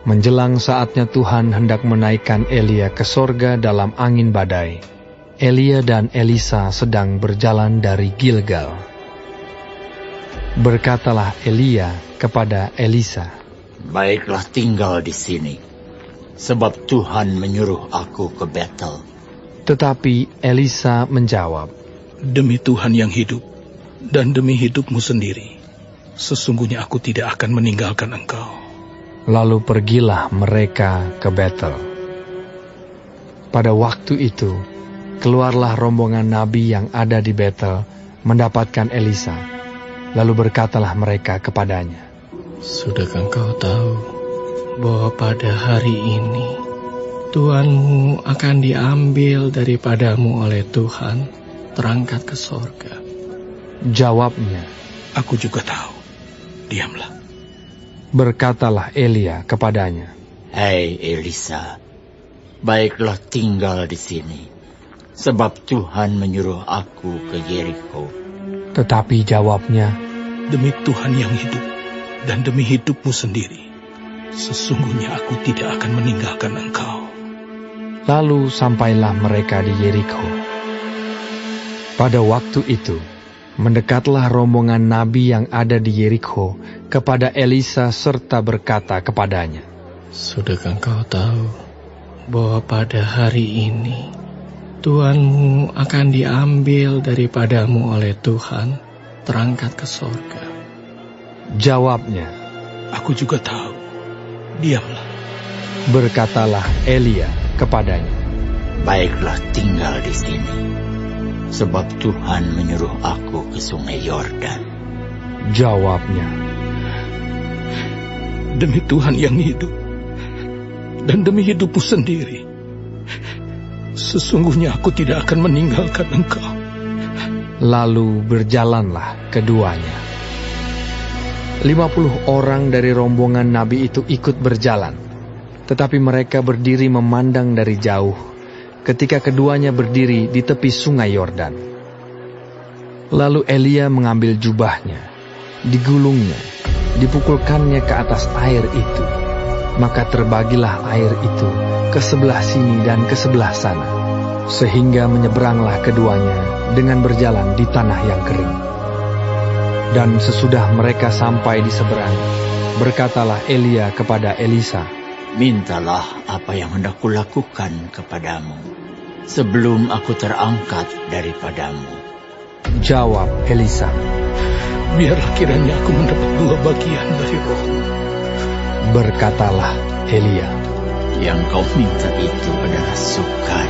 Menjelang saatnya Tuhan hendak menaikkan Elia ke sorga dalam angin badai, Elia dan Elisa sedang berjalan dari Gilgal. Berkatalah Elia kepada Elisa, "Baiklah, tinggal di sini, sebab Tuhan menyuruh aku ke Betel." Tetapi Elisa menjawab, "Demi Tuhan yang hidup, dan demi hidupmu sendiri, sesungguhnya aku tidak akan meninggalkan engkau." Lalu pergilah mereka ke Betel. Pada waktu itu, keluarlah rombongan nabi yang ada di Betel mendapatkan Elisa. Lalu berkatalah mereka kepadanya, "Sudahkah engkau tahu bahwa pada hari ini Tuhanmu akan diambil daripadamu oleh Tuhan, terangkat ke sorga?" Jawabnya, "Aku juga tahu. Diamlah." Berkatalah Elia kepadanya, "Hai Elisa, baiklah tinggal di sini, sebab Tuhan menyuruh aku ke Yeriko." Tetapi jawabnya, "Demi Tuhan yang hidup, dan demi hidupmu sendiri, sesungguhnya aku tidak akan meninggalkan engkau." Lalu sampailah mereka di Yeriko. Pada waktu itu, mendekatlah rombongan nabi yang ada di Yeriko kepada Elisa serta berkata kepadanya, "Sudahkah engkau tahu bahwa pada hari ini Tuhanmu akan diambil daripadamu oleh Tuhan, terangkat ke sorga?" Jawabnya, "Aku juga tahu. Diamlah." Berkatalah Elia kepadanya, "Baiklah tinggal di sini, sebab Tuhan menyuruh aku ke sungai Yordan." Jawabnya, "Demi Tuhan yang hidup, dan demi hidupmu sendiri, sesungguhnya aku tidak akan meninggalkan engkau." Lalu berjalanlah keduanya. 50 orang dari rombongan nabi itu ikut berjalan, tetapi mereka berdiri memandang dari jauh ketika keduanya berdiri di tepi sungai Yordan. Lalu Elia mengambil jubahnya, digulungnya, dipukulkannya ke atas air itu. Maka terbagilah air itu ke sebelah sini dan ke sebelah sana, sehingga menyeberanglah keduanya dengan berjalan di tanah yang kering. Dan sesudah mereka sampai di seberang, berkatalah Elia kepada Elisa, "Mintalah apa yang hendak kulakukan kepadamu, sebelum aku terangkat daripadamu." Jawab Elisa, "Biarlah kiranya aku mendapat 2 bagian dari rohmu." Berkatalah Elia, "Yang kau minta itu adalah sukar.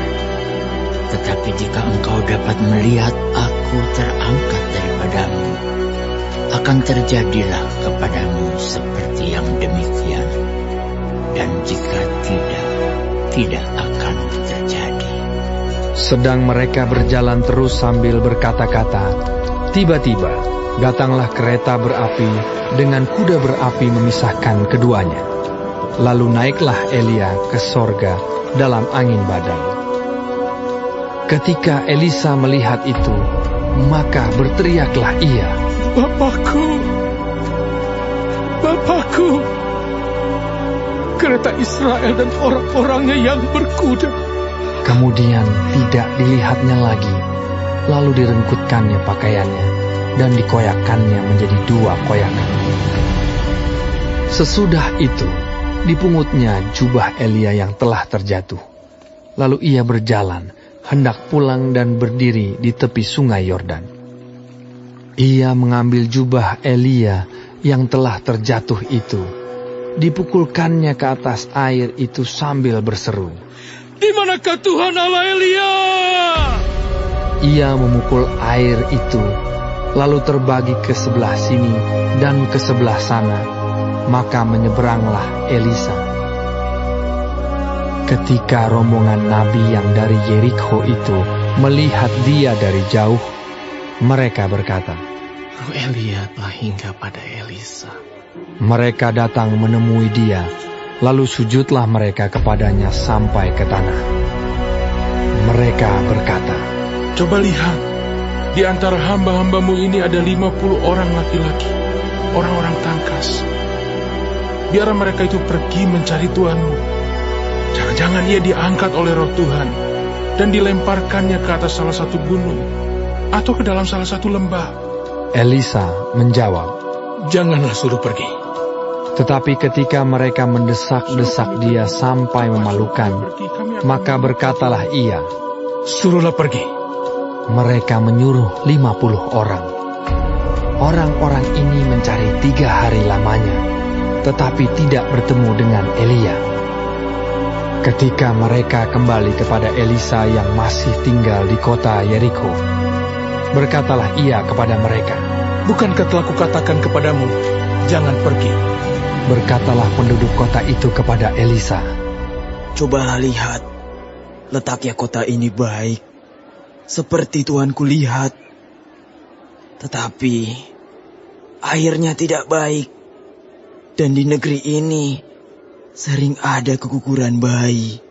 Tetapi jika engkau dapat melihat aku terangkat daripadamu, akan terjadilah kepadamu seperti yang demikian. Dan jika tidak akan terjadi." Sedang mereka berjalan terus sambil berkata-kata, tiba-tiba datanglah kereta berapi dengan kuda berapi memisahkan keduanya. Lalu naiklah Elia ke sorga dalam angin badai. Ketika Elisa melihat itu, maka berteriaklah ia, "Bapakku! Bapakku! Kereta Israel dan orang-orangnya yang berkuda!" Kemudian tidak dilihatnya lagi, lalu direngkutkannya pakaiannya dan dikoyakkannya menjadi 2 koyakan. Sesudah itu, dipungutnya jubah Elia yang telah terjatuh. Lalu ia berjalan, hendak pulang dan berdiri di tepi sungai Yordan. Ia mengambil jubah Elia yang telah terjatuh itu, dipukulkannya ke atas air itu sambil berseru, "Di manakah Tuhan Allah Elia?" Ia memukul air itu, lalu terbagi ke sebelah sini dan ke sebelah sana, maka menyeberanglah Elisa. Ketika rombongan nabi yang dari Yeriko itu melihat dia dari jauh, mereka berkata, "Roh Elia telah hingga pada Elisa." Mereka datang menemui dia, lalu sujudlah mereka kepadanya sampai ke tanah. Mereka berkata, "Coba lihat, di antara hamba-hambamu ini ada 50 orang laki-laki, orang-orang tangkas. biar mereka itu pergi mencari Tuhanmu. Jangan-jangan ia diangkat oleh roh Tuhan dan dilemparkannya ke atas salah satu gunung atau ke dalam salah satu lembah. Elisa menjawab, Janganlah suruh pergi. tetapi ketika mereka mendesak-desak dia sampai memalukan, maka berkatalah ia, Suruhlah pergi. mereka menyuruh 50 orang. Orang-orang ini mencari 3 hari lamanya, tetapi tidak bertemu dengan Elia. Ketika mereka kembali kepada Elisa yang masih tinggal di kota Yeriko, berkatalah ia kepada mereka, Bukankah telah kukatakan kepadamu, jangan pergi? Berkatalah penduduk kota itu kepada Elisa, Cobalah lihat, letaknya kota ini baik, seperti Tuanku lihat. Tetapi, airnya tidak baik, dan di negeri ini sering ada keguguran bayi.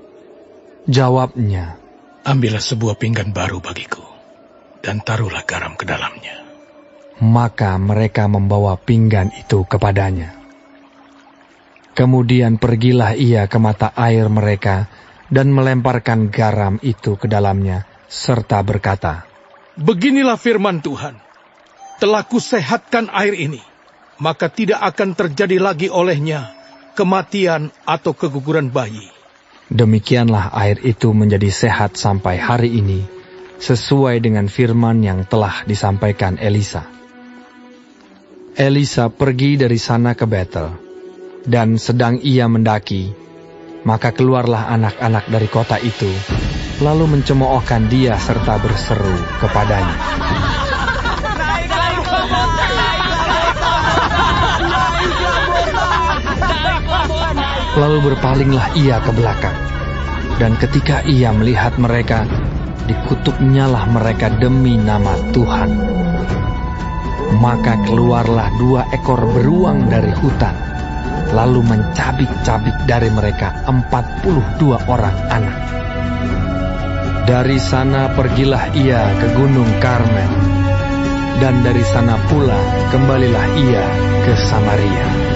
Jawabnya, Ambillah sebuah pinggan baru bagiku, dan taruhlah garam ke dalamnya. maka mereka membawa pinggan itu kepadanya. Kemudian pergilah ia ke mata air mereka dan melemparkan garam itu ke dalamnya, serta berkata, Beginilah firman Tuhan, telah kusehatkan air ini, maka tidak akan terjadi lagi olehnya kematian atau keguguran bayi. Demikianlah air itu menjadi sehat sampai hari ini, sesuai dengan firman yang telah disampaikan Elisa. Elisa pergi dari sana ke Betel, dan sedang ia mendaki, maka keluarlah anak-anak dari kota itu, lalu mencemoohkan dia serta berseru kepadanya. Lalu berpalinglah ia ke belakang, dan ketika ia melihat mereka, dikutuknyalah mereka demi nama Tuhan. Maka keluarlah 2 ekor beruang dari hutan, lalu mencabik-cabik dari mereka 42 orang anak. Dari sana pergilah ia ke Gunung Karmel, dan dari sana pula kembalilah ia ke Samaria.